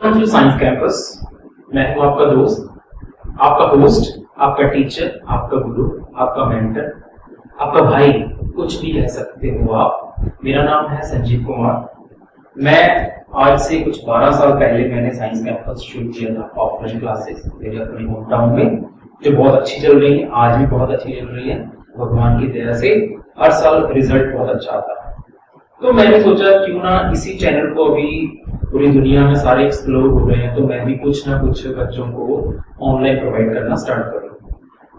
Science campus, मैं हूं आपका दोस्त, आपका होस्ट, आपका टीचर, आपका गुरु, आपका मेंटर, आपका भाई, कुछ भी कह सकते हो आप। मेरा नाम है संजीव कुमार। मैं आज से कुछ 12 साल पहले मैंने साइंस कैंपस शुरू किया था, ऑफलाइन क्लासेस मेरे अपने होम टाउन में, जो बहुत अच्छी चल रही है, आज भी बहुत अच्छी चल रही है भगवान की दया से। हर साल रिजल्ट बहुत अच्छा आता है। तो मैंने सोचा क्यों ना इसी चैनल को, अभी पूरी दुनिया में सारे एक्सप्लोर हो रहे हैं, तो मैं भी कुछ ना कुछ बच्चों को ऑनलाइन प्रोवाइड करना स्टार्ट करूं।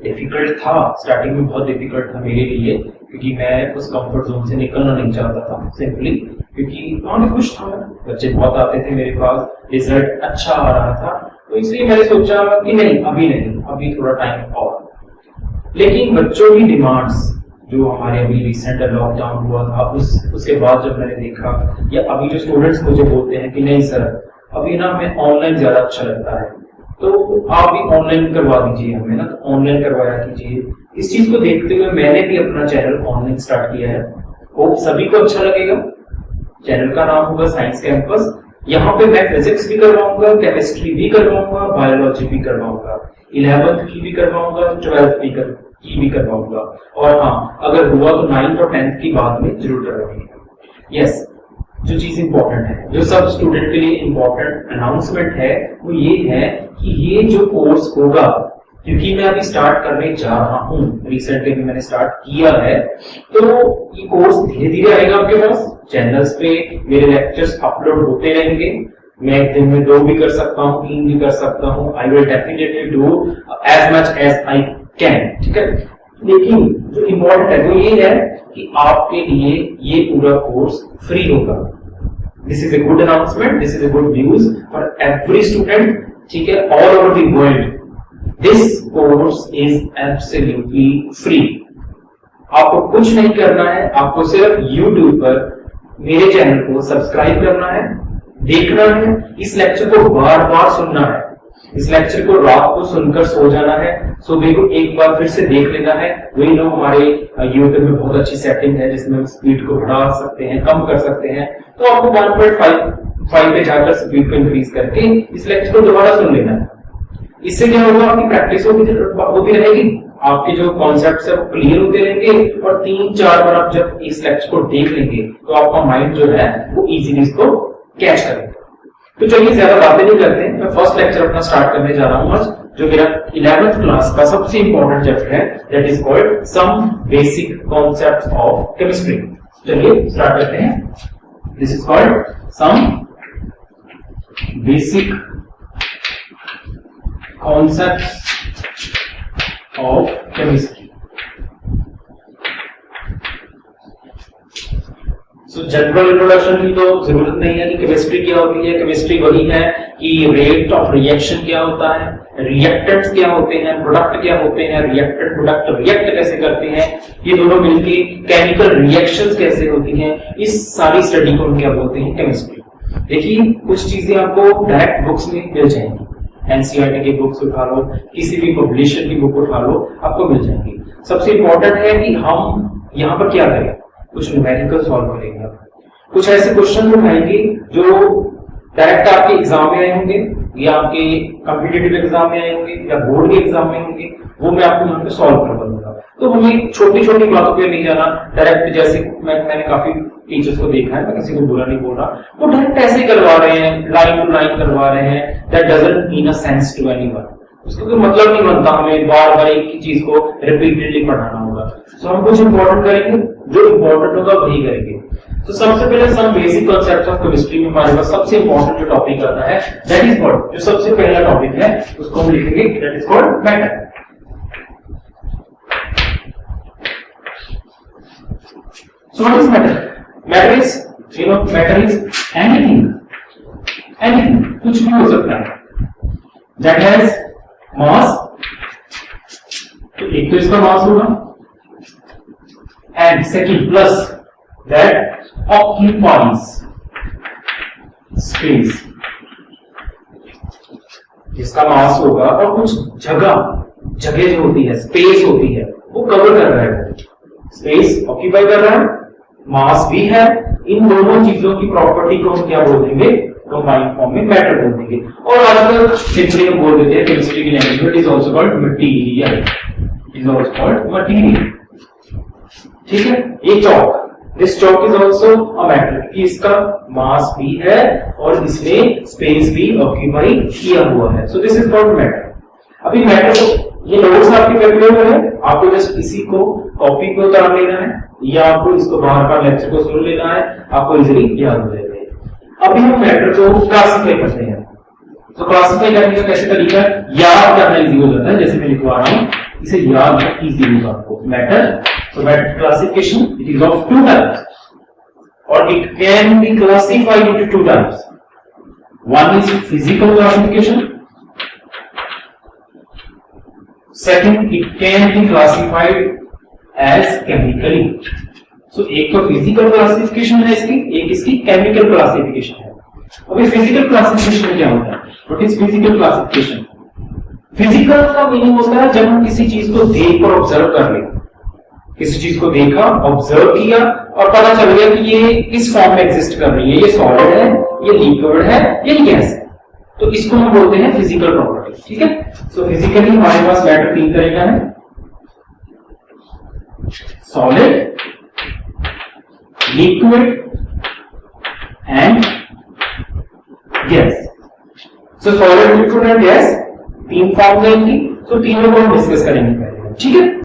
डिफिकल्ट था, स्टार्टिंग में बहुत डिफिकल्ट था मेरे लिए, क्योंकि मैं उस कंफर्ट जोन से निकलना नहीं चाहता था सिंपली, क्योंकि वहां भी खुश था मैं, बच्चे बहुत आते थे मेरे पास, रिजल्ट अच्छा आ रहा था, तो इसलिए मैंने सोचा कि नहीं, अभी थोड़ा टाइम और। लेकिन बच्चों की डिमांड्स जो हमारे अभी रिसेंट लॉकडाउन हुआ था, उसके बाद जब मैंने देखा, या अभी जो स्टूडेंट्स मुझे बोलते हैं कि नहीं सर अभी ना हमें ऑनलाइन ज्यादा अच्छा लगता है, तो आप भी ऑनलाइन करवा दीजिए हमें ना, तो ऑनलाइन करवाया कीजिए। इस चीज को देखते हुए मैंने भी अपना चैनल ऑनलाइन स्टार्ट किया है। होप सभी को अच्छा लगेगा। चैनल का नाम होगा साइंस कैंपस। यहाँ पे मैं फिजिक्स भी करवाऊंगा, केमिस्ट्री भी करवाऊंगा, बायोलॉजी भी करवाऊंगा, 11th की भी करवाऊंगा, 12th की भी करवाऊंगा, और हाँ अगर हुआ तो 9th और 10th की बाद में जरूर करवाऊंगा। यस, जो चीज इंपॉर्टेंट है, जो सब स्टूडेंट के लिए इंपॉर्टेंट अनाउंसमेंट है, वो ये है कि ये जो कोर्स होगा, क्योंकि मैं अभी स्टार्ट करने जा रहा हूँ, रिसेंटली मैंने स्टार्ट किया है, तो ये कोर्स धीरे धीरे आएगा आपके पास। चैनल्स पे मेरे लेक्चर्स अपलोड होते रहेंगे। मैं एक दिन में 2 भी कर सकता हूँ, 3 भी कर सकता हूँ। I will definitely do as much as I can, ठीक है। लेकिन जो इम्पोर्टेंट है वो ये है कि आपके लिए ये पूरा कोर्स फ्री होगा। This is a good announcement, this is a good news for every student, ठीक है, all over the world. This course is absolutely free. आपको कुछ नहीं करना है, आपको सिर्फ YouTube पर मेरे चैनल को सब्सक्राइब करना है, देखना है, इस लेक्चर को बार बार सुनना है, इस लेक्चर को रात को सुनकर सो जाना है, सुबह को एक बार फिर से देख लेना है। वही लोग हमारे YouTube में बहुत अच्छी सेटिंग है जिसमें हम स्पीड को बढ़ा सकते हैं, कम कर सकते हैं, तो आपको 1.5 पे जाकर स्पीड को इंक्रीज करके इस लेक्चर को दोबारा सुन लेना है। इससे क्या होगा, आपकी प्रैक्टिस होती रहेगी, आपके जो कॉन्सेप्ट्स है वो क्लियर होते रहेंगे, और 3-4 बार आप जब इस लेक्चर को देख लेंगे तो आपका माइंड जो है वो इजीली इसको कैच करेगा। तो चलिए ज्यादा बातें नहीं करते हैं, मैं फर्स्ट लेक्चर अपना स्टार्ट करने जा रहा हूं आज, जो मेरा 11th क्लास का सबसे इंपॉर्टेंट चैप्टर है, that is called some basic concepts of chemistry. चलिए स्टार्ट करते हैं। This is called some basic concepts of chemistry. So general introduction की तो जरूरत नहीं है कि केमिस्ट्री क्या होती है। केमिस्ट्री वही है कि रेट ऑफ रिएक्शन क्या होता है, रिएक्टेंट्स क्या होते हैं, प्रोडक्ट क्या होते हैं, रिएक्टेंट प्रोडक्ट रिएक्ट कैसे करते हैं, ये दोनों मिलके केमिकल रिएक्शंस कैसे होती हैं, इस सारी स्टडी को हम क्या बोलते हैं, केमिस्ट्री। देखिए कुछ चीजें आपको डायरेक्ट बुक्स में मिल जाएंगी, एनसीईआरटी की बुक्स उठा लो, किसी भी पब्लिशर की बुक उठा लो, आपको मिल जाएंगी। सबसे इंपॉर्टेंट है कि हम यहाँ पर क्या करें, कुछ न्यूमेरिकल सॉल्व करेंगे, कुछ ऐसे क्वेश्चन उठाएंगे जो डायरेक्ट आपके एग्जाम में आए होंगे, या आपके कॉम्पिटिटिव एग्जाम में आए होंगे, या बोर्ड के एग्जाम में होंगे, वो मैं आपको यहाँ पे सॉल्व करवा दूंगा। तो हमें छोटी छोटी बातों पे नहीं जाना डायरेक्ट, जैसे मैंने काफी टीचर्स को देखा है, मैं किसी को बुरा नहीं बोल रहा, वो डायरेक्ट ऐसे करवा रहे हैं, लाइन टू लाइन करवा रहे हैं, that doesn't mean a sense to anyone. उसका कोई मतलब नहीं बनता, हमें बार बार एक ही चीज को रिपीटेडली पढ़ाना होगा। सो हम कुछ इंपॉर्टेंट करेंगे, जो इंपॉर्टेंट होगा वही करेंगे। तो सबसे पहले some basic concepts of chemistry में हमारे पास सबसे इंपॉर्टेंट जो टॉपिक आता है, दैट इज कॉल्ड, जो सबसे पहला टॉपिक है उसको हम लिखेंगे, that is called matter. So what is matter? Matter is, you know, matter is anything, कुछ भी हो सकता है that has mass। तो एक तो इसका मास होगा, and second plus that occupies space, जिसका मास होगा और कुछ जगह जो होती है, स्पेस होती है, वो कवर कर रहा है, स्पेस ऑक्यूपाई कर रहा है, मास भी है। इन दोनों चीजों की प्रॉपर्टी को हम क्या बोल देंगे, कंबाइंड फॉर्म में मैटर बोल देंगे। और आजकल सिंपली हम बोल देते हैं केमिस्ट्री की लैंग्वेज में, it is also called material, it is also called material. ठीक है, ये chalk, this chalk is also a matter, कि इसका मास भी है और इसने स्पेस भी ऑक्यूपाई किया हुआ है, so this is called matter. अभी मैटर को, ये नोट्स आपके पेपर में है, आपको जस्ट इसी को कॉपी पे उतार लेना है या आपको इसको बाहर का लेक्चर को सुन लेना है, आपको इजीली याद हो जाएगा। अभी हम मैटर को क्लासिफाई करते हैं। तो क्लासिफाई करने का कैसे तरीका है, याद करना इजी हो जाता है, जैसे मैं लिखवा रहा हूं, इसे याद इजी होगा आपको। Matter, so matter classification, it is of two types or it can be classified into two types. One is physical classification, second it can be classified as chemically. So एक तो फिजिकल क्लासिफिकेशन है इसकी, एक इसकी chemical classification है। अभी physical classification में क्या होता है, what is physical classification? Physical का मीनिंग होता है जब हम किसी चीज को देख कर ऑब्जर्व कर ले, किसी चीज को देखा, ऑब्जर्व किया और पता चल गया कि ये इस फॉर्म में एग्जिस्ट कर रही है, ये सॉलिड है, ये लिक्विड है, ये गैस है, तो इसको हम बोलते हैं फिजिकल प्रॉपर्टी। ठीक है, सो फिजिकली हमारे पास मैटर तीन तरह का है, solid, liquid and gas. So solid, liquid and gas तीन फॉर्म है इनकी, तो तीनों को हम डिस्कस करेंगे पहले। ठीक है,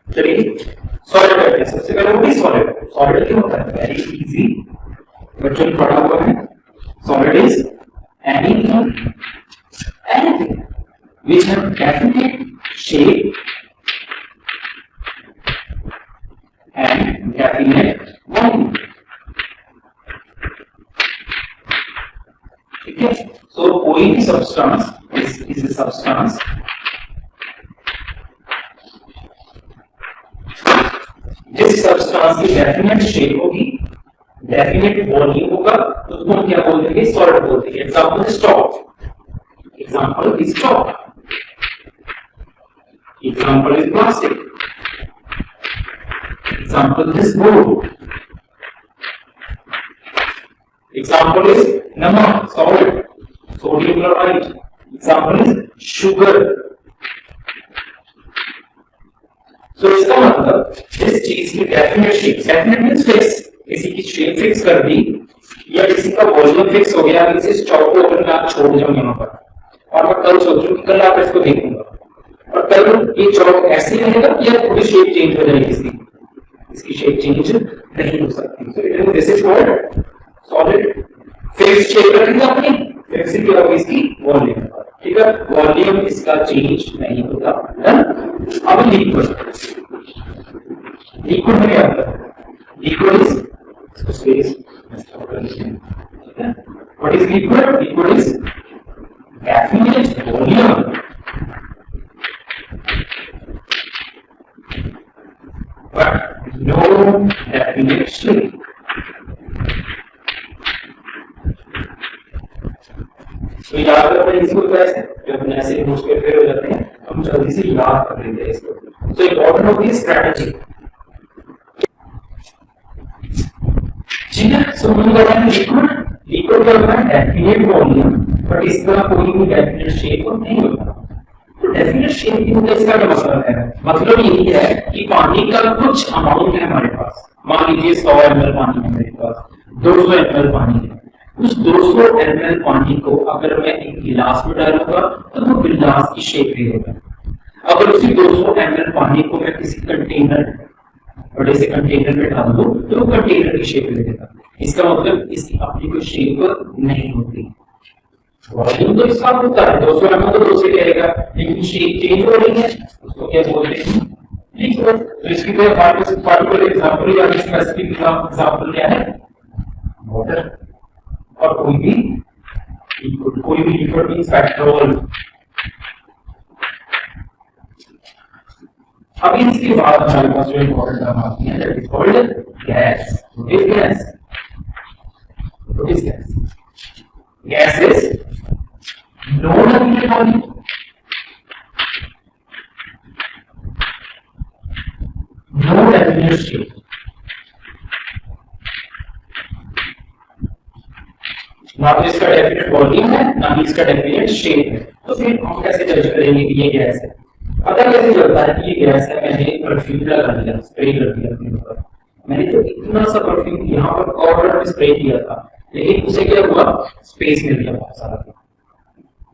चलिए सॉलिड करते हैं। सबसे पहले वो सॉलिड, सॉलिड क्या होता है, वेरी इजी, बच्चों ने पढ़ा हुआ है। Solid is anything which have definite shape and definite volume. ठीक है, सो कोई भी सब्सटेंस इज ए सब्सटेंस जिस सब्सटेंस की डेफिनेट शेप होगी, डेफिनेट वॉल्यूम होगा, तो उसको हम क्या बोल देंगे, सॉलिड बोल देंगे। Example is chalk, example is chalk, example is plastic, example is board, example is नमक, salt, sodium chloride, example is sugar. तो इसका मतलब इस चीज की definite shape, definite means fix, किसी की शेप फिक्स कर दी या किसी का वॉल्यूम फिक्स हो गया, इस चौक को अगर मैं छोड़ जाऊं यहाँ पर और मैं कल सोचूं कि कल आप इसको देखूंगा और कल ये चौक ऐसे रहेगा या थोड़ी शेप चेंज हो जाएगी, इसकी शेप चेंज नहीं हो सकती। So it is this is called solid. Fix shape रखेंगे अपनी, फिक्स की होगी इसकी वॉल्यूम, ठीक है, वॉल्यूम इसका चेंज नहीं होता। अब लिक्विड, लिक्विड में क्या होता है, लिक्विड इज स्पेस, ठीक है, what is liquid, liquid is definite volume but no definite shape। तो याद रखना इसको कैसे, जब अपने ऐसे नोट्स पे फेल हो जाते हैं हम जल्दी से याद कर लेते हैं इसको। तो इंपॉर्टेंट होती है स्ट्रेटजी, ठीक है। सो हम कर रहे हैं लिक्विड, लिक्विड का होता है डेफिनेट वॉल्यूम बट इसका कोई भी डेफिनेट शेप नहीं होता। तो डेफिनेट शेप की होता है, इसका क्या मतलब है, मतलब यही है कि पानी का कुछ अमाउंट है हमारे पास, मान लीजिए 100 ml पानी है मेरे पास, 200 ml पानी है, उस 200 ml पानी को अगर मैं एक गिलास में डालूंगा तो वो गिलास की शेप ले लेगा। अगर उसी 200 ml पानी को मैं किसी कंटेनर, बड़े से कंटेनर में डाल दूं तो वो कंटेनर की शेप ले लेगा। इसका मतलब इसकी अपनी कोई शेप नहीं होती। वॉल्यूम तो इसका होता है, 200 ml तो 200 रहेगा, लेकिन शेप चेंज हो रही है, उसको क्या बोलते हैं, लिक्विड। तो इसकी कोई पार्टिकुलर एग्जांपल या स्पेसिफिक एग्जांपल क्या है, वाटर। और कोई भी लिक्विड मींस पेट्रोल। अभी इसके बाद हमारे पास जो इंपॉर्टेंट टर्म आती है that is called gas. What is gas, what is gas, gas is non definite volume, no definite shape, ना तो इसका डेफिनेट वॉल्यूम है ना ही इसका डेफिनेट शेप है, तो फिर हम कैसे जज करेंगे कि ये गैस है? पता कैसे चलता है कि ये गैस है? मैंने परफ्यूम लगा दिया, स्प्रे कर दिया अपने ऊपर, मैंने तो इतना सा परफ्यूम यहाँ पर कॉर्नर में स्प्रे किया था, लेकिन उसे क्या हुआ? स्पेस मिल गया बहुत सारा।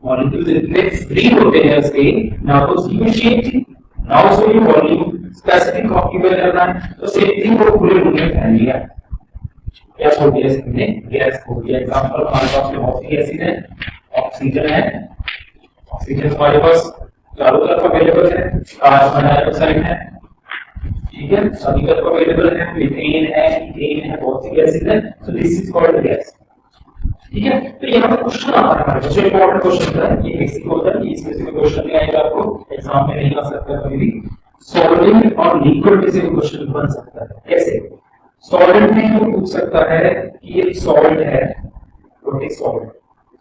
मॉलिक्यूल्स इतने फ्री होते हैं उसके, ना तो उसकी शेप थी ना उसमें वॉल्यूम स्पेसिफिक ऑक्यूपाई करना है, तो सेम थिंग वो पूरे रूम में फैल गया। क्या हो गया? इसमें गैस हो गया। एग्जांपल हमारे पास में बहुत सी गैसेज है, ऑक्सीजन है, ऑक्सीजन हमारे पास चारों तरफ अवेलेबल है, कार्बन डाइऑक्साइड है, ठीक है, सभी तरफ अवेलेबल है, मीथेन है, ईथेन है, बहुत सी गैसेज है, so this is called gas. ठीक है, तो यहाँ पे क्वेश्चन आता है हमारे पास, इंपॉर्टेंट क्वेश्चन है, ये बेसिक होता है, इसमें से क्वेश्चन नहीं आएगा आपको एग्जाम में, नहीं आ सकता कभी भी। सॉलिड और लिक्विड में से क्वेश्चन बन सकता है। कैसे? सॉलिड में वो पूछ सकता है कि ये सॉल्ट है, what is salt?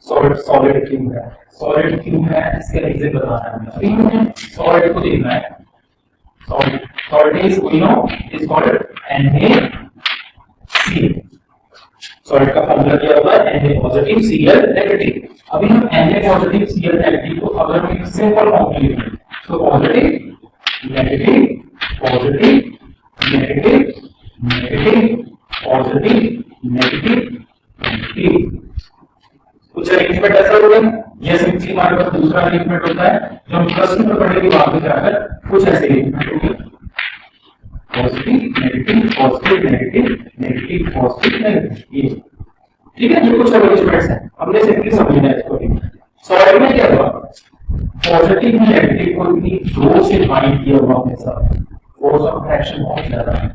Salt solid क्यों है? सॉलिड क्यों है इसका रीजन बताना है। अभी हमें सॉलिड को देखना है। Salt is we know is called NaCl। Solid का फॉर्मूला क्या होता है? Na positive Cl negative. अभी हम Na पॉजिटिव Cl नेगेटिव को अगर हम सिंपल फॉर्म में लिखें तो positive negative positive negative negative positive negative negative. कुछ अरेंजमेंट ऐसा होगा, ये सिंपली हमारे पास दूसरा अरेंजमेंट होता है जो हम प्लस में पढ़ने के बाद में जाकर कुछ ऐसे अरेंजमेंट होंगे, positive negative positive negative negative positive negative, ये ठीक है। ये कुछ अरेंजमेंट्स हैं, हमने सिंपली समझना है इसको। सॉलिड में क्या हुआ? पॉजिटिव नेगेटिव को इतनी जोर से बाइंड किया हुआ अपने साथ, फोर्स ऑफ अट्रैक्शन बहुत ज्यादा है,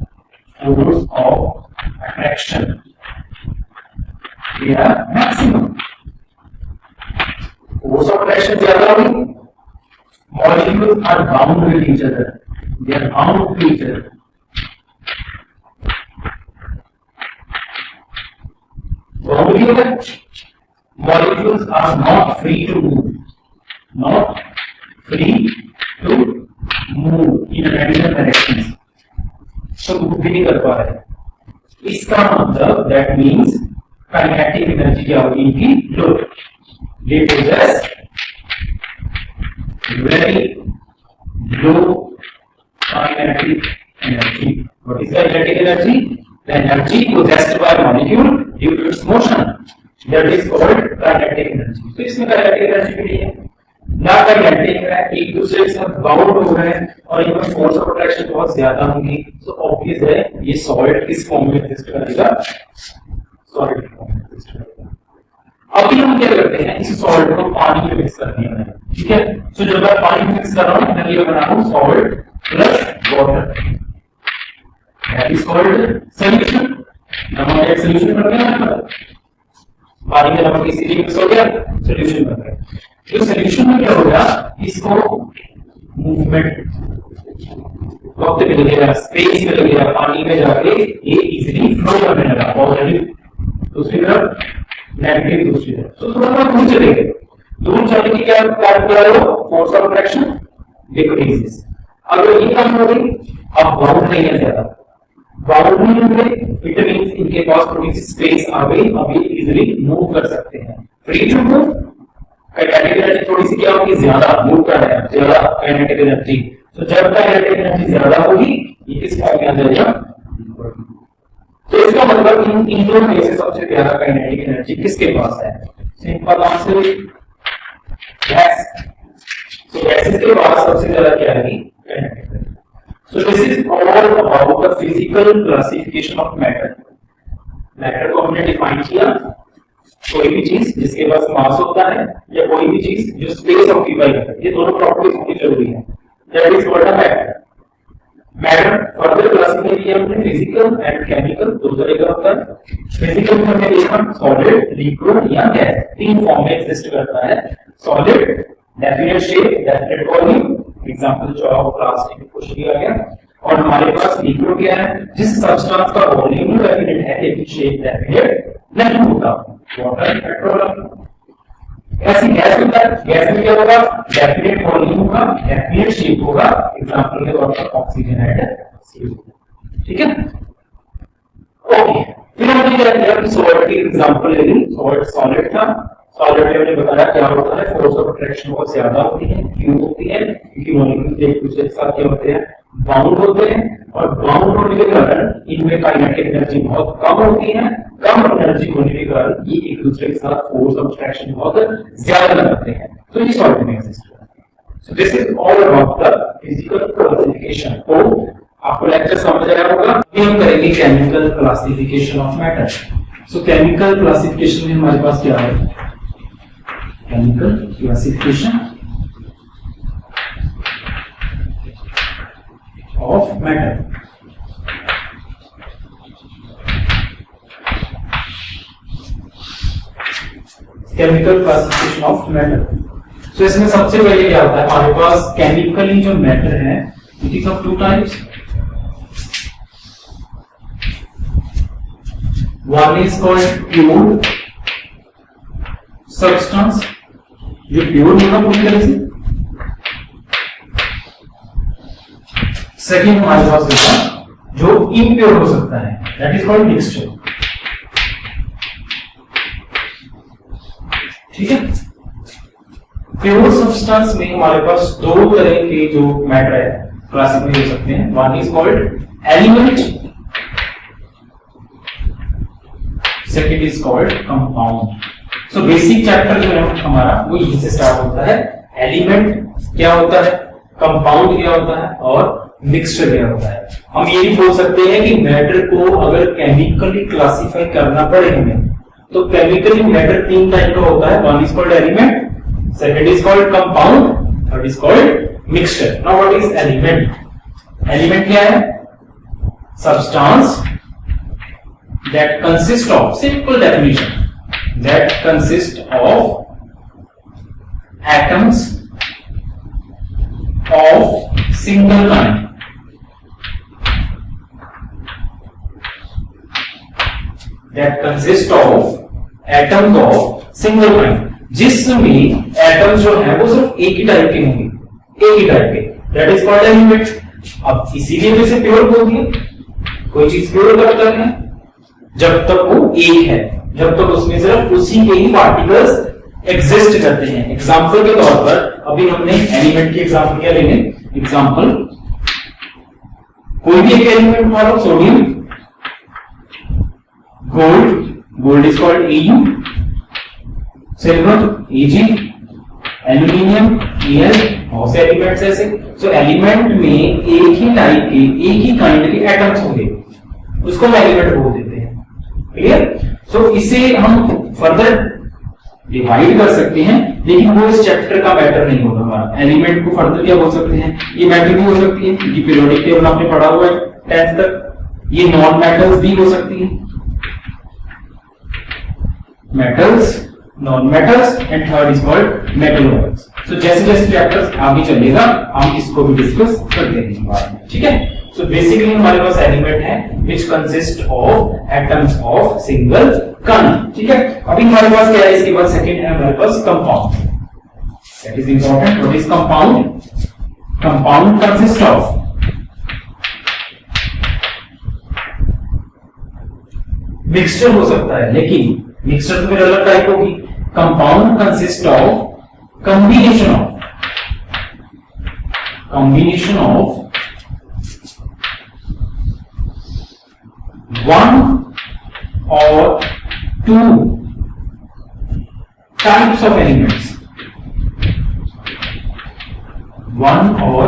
फोर्स ऑफ अट्रैक्शन या मैक्सिमम, फोर्स ऑफ अट्रैक्शन ज्यादा हुई, molecules are bound with each other, they are bound to each other. Boundary है, molecules are not free to move, not free to move in radial directions, तो move भी नहीं कर पा रहे। इसका मतलब दैट मीन्स काइनेटिक एनर्जी क्या होगी इनकी? लो। They possess very low kinetic energy. What is the kinetic energy? The energy possessed by molecule due to its motion. That is called kinetic energy. तो इसमें kinetic energy भी नहीं है, ना kinetic है, एक दूसरे के साथ बाउंड हो रहे हैं और इनमें फोर्स ऑफ अट्रैक्शन बहुत ज्यादा होगी, तो ऑब्वियस है ये सॉलिड किस फॉर्म में एग्जिस्ट करेगा? सॉलिड फॉर्म में एग्जिस्ट करेगा। अभी हम क्या करते हैं, इस सॉल्ट को पानी में मिक्स कर दिया मैंने, ठीक है। तो जब मैं पानी में मिक्स कर रहा हूं, मैं ये बना रहा हूं salt plus water, that is called solution. नमक एक सॉल्यूशन बन गया, पानी में नमक इसीलिए मिक्स हो गया, सॉल्यूशन बन गया। तो सॉल्यूशन में क्या होगा? इसको मूवमेंट वक्त पे लगेगा, स्पेस में लगेगा, पानी में जाके ये इजीली फ्लो करने लगा पॉजिटिव, दूसरी तरफ नेगेटिव दूसरी तरफ, तो थोड़ा सा दूर चलेंगे, दूर चलने की क्या कारण क्या है? Force of attraction decreases. अगर ये कम हो गई, अब बाउंड नहीं है ज्यादा, बाउंड नहीं होंगे, इट मींस इनके पास थोड़ी सी स्पेस आ गई, अब ये इजीली मूव कर सकते हैं। Free to move, kinetic energy थोड़ी सी क्या होगी? ज्यादा मूव कर रहे हैं, ज्यादा काइनेटिक एनर्जी। तो जब काइनेटिक एनर्जी ज्यादा होगी, ये किस फॉर्म में आ जाएगा? तो इसका मतलब इन दोनों में से सबसे ज्यादा काइनेटिक एनर्जी किसके पास है? Simple answer gas. तो गैसेस के पास सबसे ज्यादा क्या है? Kinetic energy. So this is all about the physical classification of matter. Matter को हमने डिफाइन किया, कोई भी चीज जिसके पास मास होता है या कोई भी चीज जो स्पेस ऑक्यूपाई करता है, ये दोनों प्रॉपर्टीज होनी जरूरी है। That is called matter. Matter further classify किया हमने फिजिकल एंड केमिकल, दो तरह का होता है। फिजिकल में हमने देखा सॉलिड, लिक्विड या गैस, तीन फॉर्म में एग्जिस्ट करता है। Solid definite shape, definite volume, example जो आप प्लास्टिक कुछ भी आ गया। और हमारे पास लिक्विड क्या है? जिस सब्सटेंस का वॉल्यूम डेफिनेट है लेकिन शेप डेफिनेट नहीं होता, वाटर, पेट्रोल। ऐसी गैस होता है, गैस में क्या होगा? डेफिनेट वॉल्यूम होगा, डेफिनेट शेप होगा, एग्जांपल के तौर पर ऑक्सीजन है। ठीक है। ओके, फिर हमने क्या किया, सॉलिड की एग्जांपल ले ली। सॉलिड था, सॉलिड में हमने बताया क्या होता है, फोर्स ऑफ अट्रैक्शन बहुत ज्यादा होती है, क्यों होती है, क्योंकि मॉलिक्यूल एक दूसरे के साथ क्या होते हैं, बाउंड होते हैं, और बाउंड होने के कारण इनमें काइनेटिक एनर्जी बहुत कम होती है। कम एनर्जी होने के कारण ये एक दूसरे के साथ फोर्स ऑफ अट्रैक्शन बहुत ज्यादा लगाते हैं, तो ये सॉलिड में एग्जिस्ट होता है। So this is all about the physical classification. तो आपको लेक्चर समझ आया होगा। अभी हम करेंगे chemical classification of matter. So chemical classification में हमारे पास क्या है, chemical classification of matter. Chemical classification of matter. So इसमें सबसे पहले क्या होता है, हमारे पास केमिकली जो मैटर है it is of two types. One is called pure substance, जो प्योर होगा पूरी तरह से। सेकेंड हमारे पास होगा जो इम्प्योर हो सकता है, दैट इज कॉल्ड मिक्सचर। ठीक है। प्योर सब्सटेंस में हमारे पास दो तरह के जो मैटर है क्लासिफाई हो सकते हैं। One is called element, second is called compound. So basic chapter जो है हमारा वो यहीं से स्टार्ट होता है। एलिमेंट क्या होता है, कंपाउंड क्या होता है, और मिक्सचर क्या होता है। हम ये भी बोल सकते हैं कि मैटर को अगर केमिकली क्लासिफाई करना पड़े हमें, तो केमिकली मैटर तीन टाइप का होता है। One is called element, second is called compound, third is called mixture. Now what is element? Element क्या है? Substance that consist of, simple definition, that consist of atoms of single kind, that consist of atoms of single kind, जिसमें atoms जो है वो सिर्फ एक ही type के होंगे, एक ही टाइप के, that is called element। अब इसीलिए तो इसे प्योर बोल दिया। कोई चीज प्योर कब तक है, जब तक वो एक है, जब तक उसमें सिर्फ उसी के ही पार्टिकल्स एग्जिस्ट करते हैं। एग्जांपल के तौर पर अभी हमने एलिमेंट की एग्जांपल क्या लेंगे, एग्जांपल कोई भी एक एलिमेंट मानो, sodium, gold, gold is called Au, silver Ag, aluminium Al, बहुत से एलिमेंट्स ऐसे। सो एलिमेंट में एक ही टाइप के, एक ही काइंड के एटम्स होंगे, उसको हम एलिमेंट बोल देते हैं। क्लियर? सो इसे हम फर्दर डिवाइड कर सकते हैं, लेकिन वो इस चैप्टर का मैटर नहीं होगा हमारा। एलिमेंट को फर्दर क्या बोल सकते हैं, ये मैटर भी हो सकती है, क्योंकि पीरियोडिक टेबल आपने पढ़ा हुआ है 10th तक। ये नॉन मेटल्स भी हो सकती हैं, metals, non metals, and third is called metal. So जैसे जैसे चैप्टर्स आगे चलेगा हम इसको भी डिस्कस करते हैं बाद में। ठीक है। So basically हमारे पास एलिमेंट है which consist of atoms of single kind। ठीक है। अभी हमारे पास क्या है, इसके बाद सेकंड है हमारे पास compound. That is important। What is compound? Compound consists of mixture हो सकता है, लेकिन मिक्सचर तो फिर अलग टाइप होगी। Compound consist of combination of one or two types of elements, one or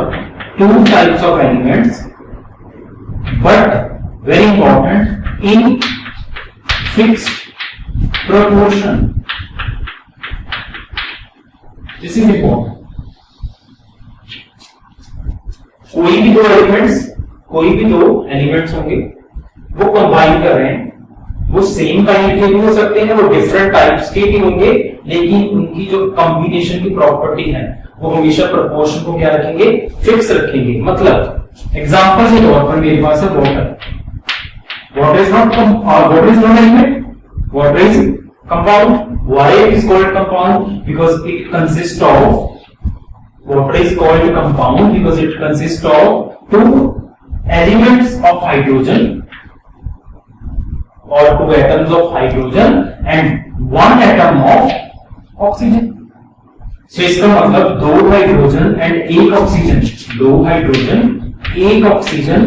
two types of elements, but very important, in fixed proportion. This is important। कोई भी दो एलिमेंट्स होंगे, वो कंबाइन कर रहे हैं, वो सेम काइंड के भी हो सकते हैं, वो डिफरेंट टाइप्स के भी होंगे, लेकिन उनकी जो कॉम्बिनेशन की प्रॉपर्टी है वो हमेशा प्रोपोर्शन को क्या रखेंगे, फिक्स रखेंगे। मतलब एग्जांपल के तौर पर मेरे पास है water. Water is not element, water is compound. Why it is called compound? Because it consist of, water is called compound because it consists of two elements of hydrogen or 2 atoms of hydrogen and 1 atom of oxygen. So इसका मतलब 2 hydrogen and 1 oxygen, 2 hydrogen 1 oxygen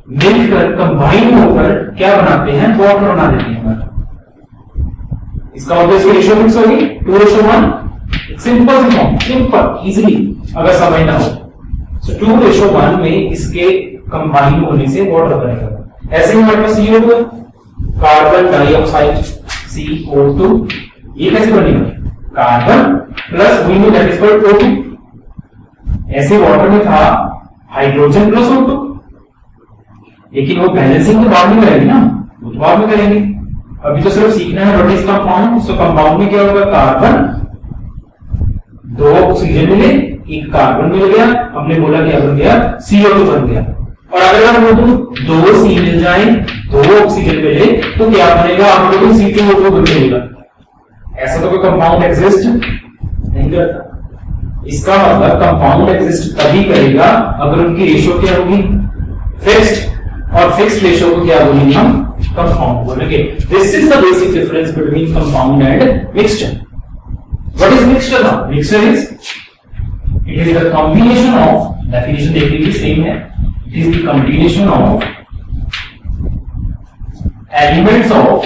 मिलकर combine होकर क्या बनाते हैं, water बना देते हैं हमारा। इसका मतलब इसकी रेशियो फिक्स होगी 2:1, सिंपल सी फॉर्म, सिंपल इजीली अगर समझना हो। सो 2:1 में इसके कंबाइन होने से वाटर बनेगा। ऐसे ही हमारे पास CO2 कार्बन डाइऑक्साइड CO2, ये कैसे बनेगा, carbon plus we know that is called O2। ऐसे वाटर में था हाइड्रोजन प्लस O2, लेकिन वो बैलेंसिंग तो बाद में करेंगे ना, वो तो बाद में करेंगे, अभी तो सिर्फ सीखना है what is compound. So compound में क्या होगा, कार्बन 2 ऑक्सीजन मिले, 1 कार्बन मिल गया, हमने बोला क्या बन गया, CO2 बन गया। और अगर हम बोलूं 2 C मिल जाए, 2 ऑक्सीजन मिले, तो क्या बनेगा, आप लोगों को C2O2 बनेगा। ऐसा तो कोई कंपाउंड एग्जिस्ट नहीं करता। इसका मतलब कंपाउंड एग्जिस्ट तभी करेगा अगर उनकी रेशियो क्या होगी, फिक्स्ड, और फिक्स्ड रेशियो को क्या बोलेंगे हम, कंपाउंड बोलेंगे। This is the basic difference between compound and mixture. What is mixture now, mixture is, it is the combination of, definition देख लीजिए सेम है, it is the combination of elements of,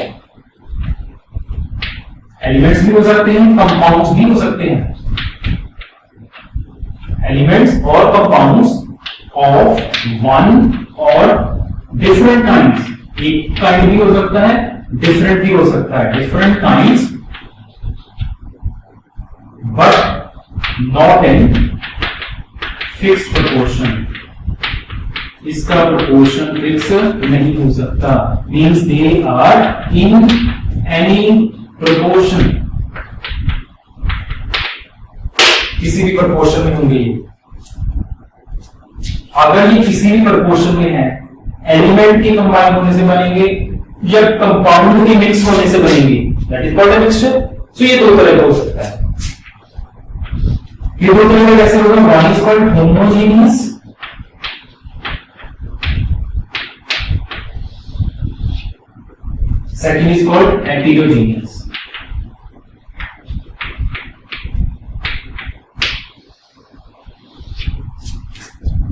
elements भी हो सकते हैं, compounds भी हो सकते हैं, एलिमेंट्स और कंपाउंड्स ऑफ वन और डिफरेंट काइंड्स, एक काइंड भी हो सकता है, डिफरेंट भी हो सकता है, different kinds but not in fixed proportion. इसका प्रोपोर्शन फिक्स नहीं हो सकता, means they are in any proportion, किसी भी प्रोपोर्शन में होंगे ये। अगर ये किसी भी प्रोपोर्शन में है, एलिमेंट के कंबाइन होने से बनेंगे या कंपाउंड के मिक्स होने से बनेंगे, that is called a mixture. So ये 2 तरह का हो सकता है। ये 2 तरह का कैसे होगा, one is called homogeneous, second is called heterogeneous.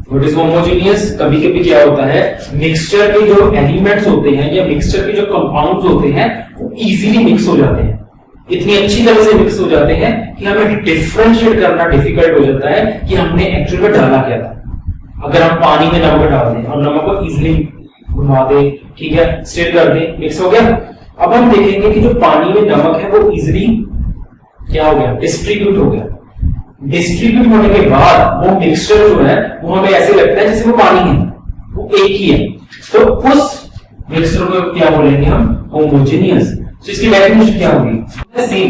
What is homogeneous, कभी कभी क्या होता है, मिक्सचर के जो एलिमेंट्स होते हैं या मिक्सचर के जो कंपाउंड्स होते हैं वो इजीली मिक्स हो जाते हैं, इतनी अच्छी तरह से मिक्स हो जाते हैं कि हमें डिफरेंशिएट करना डिफिकल्ट हो जाता है कि हमने एक्चुअल में डाला क्या था। अगर हम पानी में नमक डाल दें और नमक को इजीली घुमा दें, ठीक है, स्टिर कर दें, मिक्स हो गया। अब हम देखेंगे कि जो पानी में नमक है वो इजीली क्या हो गया, डिस्ट्रीब्यूट हो गया। डिस्ट्रीब्यूट होने के बाद वो मिक्सचर जो है वो हमें ऐसे लगता है जैसे वो पानी है, वो एक ही है। तो उस मिक्सचर को क्या बोलेंगे हम, होमोजेनियस। तो इसकी डेफिनेशन क्या होगी, सेम।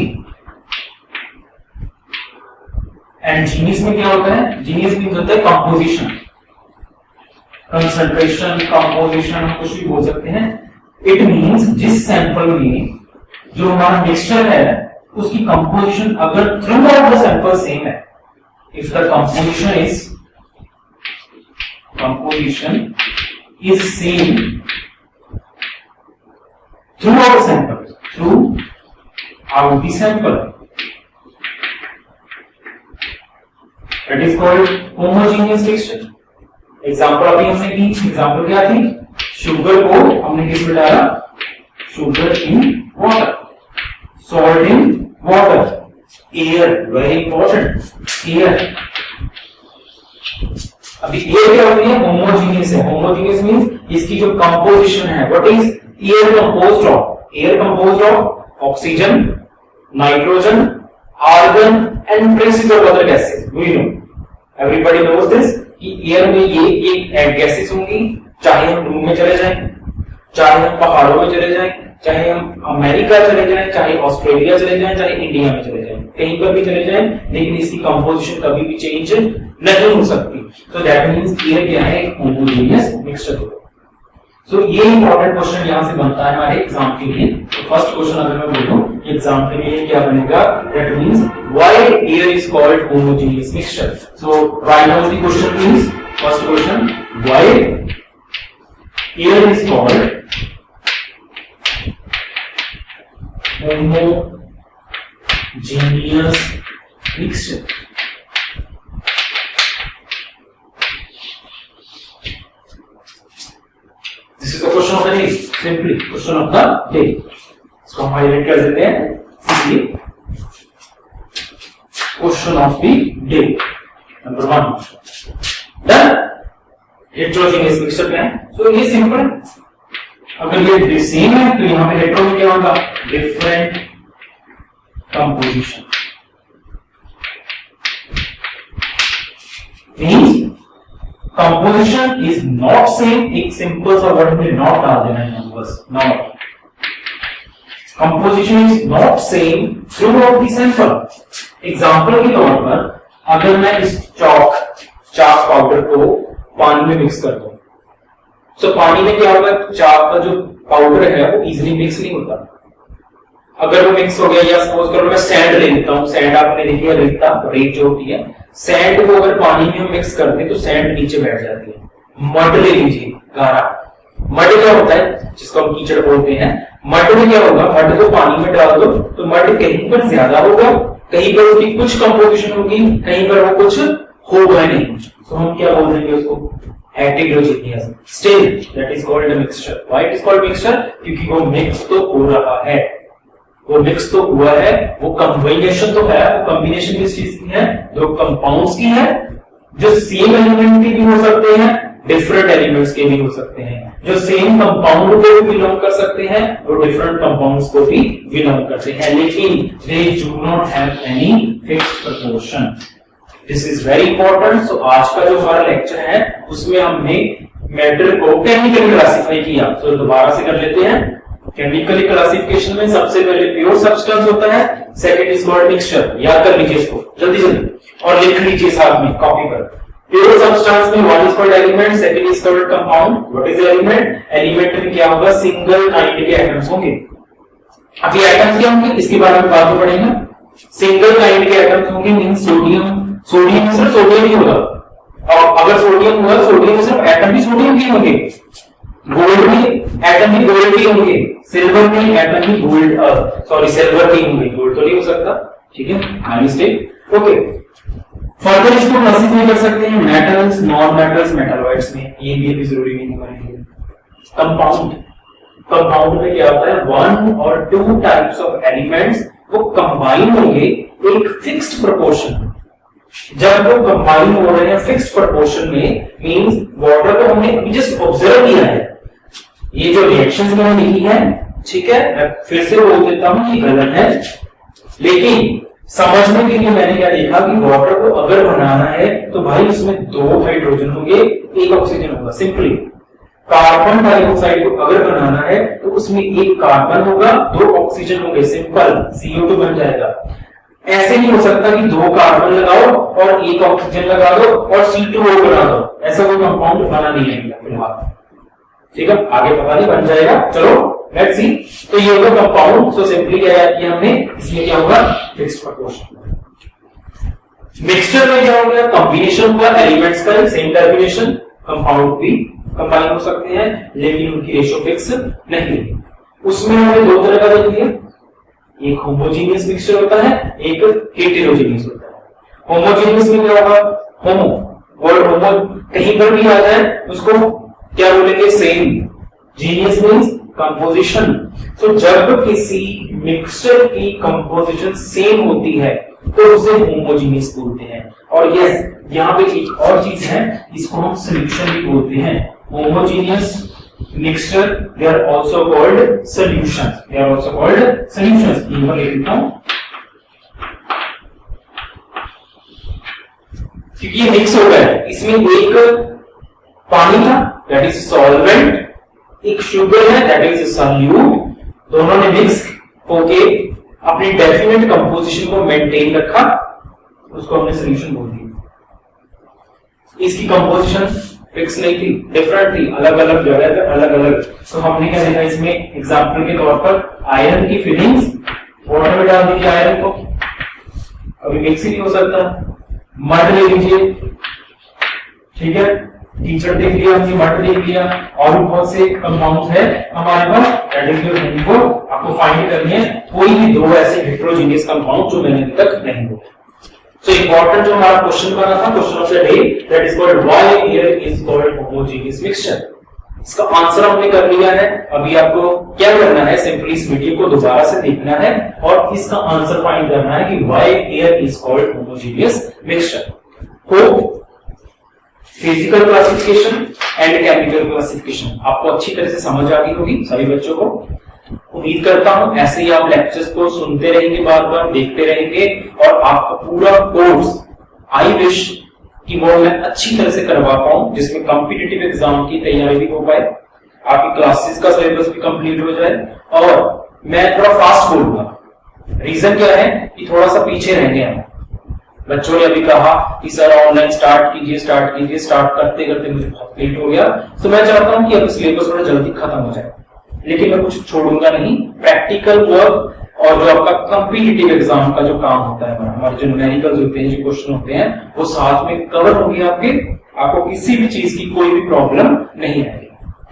एंड जीनियस में क्या होता है, जीनियस मींस होता है कंपोजिशन, कंसंट्रेशन, कंपोजिशन, कुछ भी बोल सकते हैं। इट मींस जिस सैंपल में जो हमारा मिक्सचर है उसकी कंपोजिशन अगर throughout the sample same है, if the composition is same throughout sample, throughout the sample, that is called homogeneous mixture. Example अभी हमने की, एग्जांपल क्या थी, शुगर को हमने किस में डाला, sugar in water, salt in water, air, very important, air. अभी एयर क्या होती है, होमोजीनियस है। होमोजीनियस मींस इसकी जो कंपोजिशन है, what is air composed of, air composed of oxygen, nitrogen, argon and traces of other gases. Do you know, everybody knows this कि air में ये एक गैसेस होंगी, चाहे हम रूम में चले जाएं, चाहे हम पहाड़ों में चले जाएं, चाहे हम अमेरिका चले जाएं, चाहे ऑस्ट्रेलिया चले जाएं, चाहे इंडिया में चले जाएं, कहीं पर भी चले जाएं, लेकिन इसकी कंपोजिशन कभी भी चेंज नहीं हो सकती। तो दैट मींस एयर क्या है, होमोजेनियस मिक्सचर होगा। सो ये इंपॉर्टेंट क्वेश्चन यहां से बनता है हमारे एग्जाम के लिए। तो फर्स्ट क्वेश्चन अगर मैं बोलूं एग्जाम के लिए क्या बनेगा, that means why air is called homogeneous mixture. So right now the question means, first question, why Here is called homogeneous mixture. This is the question of the day. Simply question of the day. इसको हम highlight कर देते हैं. Question of the day. Number 1. Done. Heterogeneous mixture क्या है? So ये simple है. अगर ये सेम है तो यहाँ पे हेट्रो में क्या होगा? Different composition. Means composition is not same. एक सिंपल सा वर्ड में नॉट डाल देना है बस. Not. Composition is not same throughout the sample. Example के तौर पर अगर मैं इस चाक पाउडर को पानी में मिक्स कर दूं, तो पानी में क्या होगा? चाक का जो पाउडर है वो इजीली मिक्स नहीं होता. अगर वो मिक्स हो गया, या सपोज करो मैं सैंड ले लेता हूं. सैंड आपने देखी है, रेत जो होती है, सैंड को अगर पानी में हम मिक्स करते हैं तो सैंड नीचे बैठ जाती है. मड ले लीजिए, गारा. मड क्या होता है? जिसको हम कीचड़ बोलते हैं. मड में क्या होगा? मड को पानी में डाल दो तो मड कहीं पर ज्यादा होगा, कहीं पर उसकी कुछ कंपोजिशन होगी, कहीं पर वो कुछ होगा नहीं. तो हम क्या बोल देंगे उसको? Heterogeneous. Still that is called a mixture. Why it is called mixture? क्योंकि वो मिक्स तो हो रहा है, वो मिक्स तो हुआ है, वो कॉम्बिनेशन तो है. वो कॉम्बिनेशन किस चीज की है? दो कंपाउंड्स की है, जो सेम एलिमेंट के भी हो सकते हैं, डिफरेंट एलिमेंट्स के भी हो सकते हैं. जो सेम कंपाउंड को भी बिलोंग कर सकते हैं, वो डिफरेंट कंपाउंड्स को भी बिलोंग करते हैं, लेकिन they do not have any fixed proportion. This is very important. So आज का जो हमारा लेक्चर है उसमें हमने मैटर को केमिकली क्लासिफाई किया. तो दोबारा से कर लेते हैं. केमिकली क्लासिफिकेशन में सबसे पहले प्योर सब्सटेंस होता है, सेकंड इज कॉल्ड मिक्सचर. याद कर लीजिए इसको जल्दी जल्दी और लिख लीजिए साथ में कॉपी पर. प्योर सब्सटेंस में one is called element, second is called compound. What is element? Element में क्या होगा? सिंगल काइंड के एटम्स होंगे. अब ये एटम्स क्या होंगे इसके बारे में बात पढ़ेंगे. सिंगल काइंड के एटम्स होंगे, मींस सोडियम. सोडियम में सिर्फ सोडियम ही होगा, और अगर सोडियम हुआ सोडियम में सिर्फ एटम भी सोडियम के होंगे. गोल्ड में एटम भी गोल्ड के होंगे, सिल्वर में एटम भी गोल्ड सिल्वर के होंगे. गोल्ड तो नहीं हो सकता. ठीक है, माय मिस्टेक. ओके, फर्दर इसको क्लासिफाई कर सकते हैं मेटल्स, नॉन मेटल्स, मेटलॉइड्स में. ये भी अभी जरूरी नहीं हमारे लिए. कंपाउंड. कंपाउंड में क्या होता है? वन और टू टाइप्स ऑफ एलिमेंट्स वो कंबाइन होंगे एक फिक्स्ड प्रोपोर्शन. जब वो कंबाइन हो रहे हैं फिक्स्ड प्रोपोर्शन में, मींस वाटर को हमने अभी जस्ट ऑब्जर्व किया है. ये जो रिएक्शंस मैंने लिखी है, ठीक है, मैं फिर से बोल देता हूं ये गलत है, लेकिन समझने के लिए मैंने क्या देखा कि वाटर को अगर बनाना है तो भाई उसमें दो हाइड्रोजन होंगे, एक ऑक्सीजन होगा. सिंपली कार्बन डाइऑक्साइड को अगर बनाना है तो उसमें एक कार्बन होगा, दो ऑक्सीजन होंगे. सिंपल CO2 बन जाएगा. ऐसे नहीं हो सकता कि दो कार्बन लगाओ और एक ऑक्सीजन लगा दो और C2O बना दो. ऐसा कोई कंपाउंड बना नहीं है फिलहाल. ठीक है, आगे पता नहीं बन जाएगा. चलो लेट्स सी. तो ये होगा कंपाउंड. सो सिंपली क्या याद किया हमने? इसमें क्या होगा? Fixed proportion. मिक्सचर में क्या होगा? कॉम्बिनेशन होगा एलिमेंट्स का, सेम टर्मिनेशन. कंपाउंड भी कंबाइन हो सकते हैं लेकिन उनकी रेशियो फिक्स नहीं. उसमें हमने दो तरह का देख लिया. एक होमोजीनियस मिक्सचर होता है, एक हेटेरोजीनियस होता है. होमोजीनियस में क्या होगा? होमो वर्ड होमो कहीं पर भी आता है उसको क्या बोलेंगे? सेम. Genius means composition. तो जब किसी मिक्सचर की कंपोजिशन सेम होती है तो उसे होमोजीनियस बोलते हैं. और यस, यहाँ पे एक और चीज है, इसको हम सॉल्यूशन भी बोलते हैं. Homogeneous mixture, they are also called solutions. They are also called solutions. यहाँ लिख देता हूं क्योंकि ये मिक्स हो गया है. इसमें एक पानी था that is solvent, एक शुगर है that is solute. दोनों ने मिक्स होके अपनी डेफिनेट कंपोजिशन को मेंटेन रखा, उसको हमने सॉल्यूशन बोल दिया. इसकी कंपोजिशन फिक्स नहीं थी, डिफरेंट थी, अलग अलग जगह पे अलग अलग. तो हमने क्या देखा इसमें? एग्जांपल के तौर पर आयरन की फिलिंग्स वाटर में डाल दीजिए. आयरन को अभी मिक्स ही नहीं हो सकता. मड ले लीजिए, ठीक है, टीचर देख लिया, हमने मट देख लिया, और भी बहुत से कंपाउंड्स है हमारे पास, दैट इज योर होमवर्क। आपको फाइंड करनी है कोई भी दो ऐसे हेटेरोजेनियस कंपाउंड जो मैंने अभी तक नहीं बोले। सो इंपॉर्टेंट जो हमारा क्वेश्चन बना था, question of the day, that is called why air is called homogeneous mixture. इसका आंसर हमने कर लिया है। अभी आपको क्या करना है, सिंपली इस वीडियो को दोबारा से देखना है और इसका आंसर फाइंड करना है कि why air is called homogeneous mixture. Hope physical classification and chemical classification आपको अच्छी तरह से समझ आ गई होगी सभी बच्चों को। उम्मीद करता हूं ऐसे ही आप लेक्चर्स को सुनते रहेंगे, बार बार देखते रहेंगे और आपका पूरा कोर्स आई विश कि वो मैं अच्छी तरह से करवा पाऊं, जिसमें कॉम्पिटिटिव एग्जाम की तैयारी भी हो पाए, आपकी क्लासेस का सिलेबस भी कंप्लीट हो जाए। और मैं थोड़ा फास्ट बोलूंगा, रीजन क्या है कि थोड़ा सा पीछे रह गए हम। बच्चों ने अभी कहा कि सर ऑनलाइन स्टार्ट कीजिए, स्टार्ट करते करते मुझे बहुत लेट हो गया, तो मैं चाहता हूं कि अब सिलेबस थोड़ा जल्दी खत्म हो जाए, लेकिन मैं कुछ छोड़ूंगा नहीं। प्रैक्टिकल वर्क और जो आपका कॉम्पिटिटिव एग्जाम का जो काम होता है, हमारे जो न्यूमेरिकल्स होते हैं, जो क्वेश्चन होते हैं, वो साथ में कवर होंगे आपके। आपको किसी भी चीज की कोई भी प्रॉब्लम नहीं आएगी।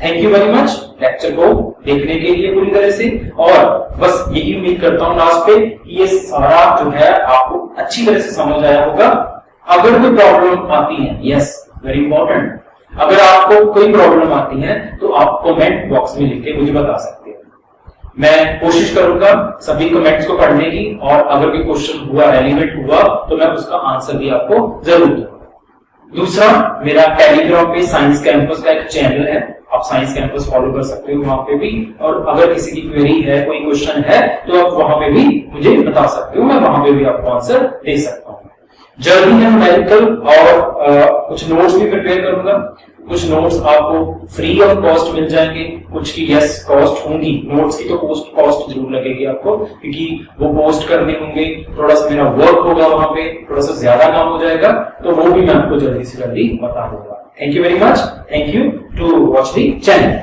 Thank you very much lecture को देखने के लिए पूरी तरह से, और बस यही उम्मीद करता हूं लास्ट पे कि ये सारा जो है आपको अच्छी तरह से समझ आया होगा। अगर कोई प्रॉब्लम आती है, यस वेरी इंपॉर्टेंट, अगर आपको कोई प्रॉब्लम आती है तो आप कमेंट बॉक्स में लिख के मुझे बता सकते हैं। मैं कोशिश करूंगा सभी कमेंट्स को पढ़ने की, और अगर कोई क्वेश्चन हुआ, रेलिवेंट हुआ, तो मैं उसका आंसर भी आपको जरूर दूंगा। दूसरा, मेरा टेलीग्राम पे साइंस कैंपस का एक चैनल है, आप साइंस कैंपस फॉलो कर सकते हो वहां पे भी, और अगर किसी की क्वेरी है, कोई क्वेश्चन है, तो आप वहां पे भी मुझे बता सकते हो, मैं वहां पे भी आपको आंसर दे सकता हूँ। जल्दी मैं न्यूमेरिकल और कुछ नोट्स भी प्रिपेयर करूंगा। कुछ नोट्स आपको फ्री ऑफ कॉस्ट मिल जाएंगे, कुछ की यस कॉस्ट होंगी, नोट्स की तो कॉस्ट जरूर लगेगी आपको, क्योंकि वो पोस्ट करने होंगे, थोड़ा सा मेरा वर्क होगा वहां पे, थोड़ा सा ज्यादा काम हो जाएगा, तो वो भी मैं आपको जल्दी से जल्दी बता दूंगा। Thank you very much, thank you to watch the channel.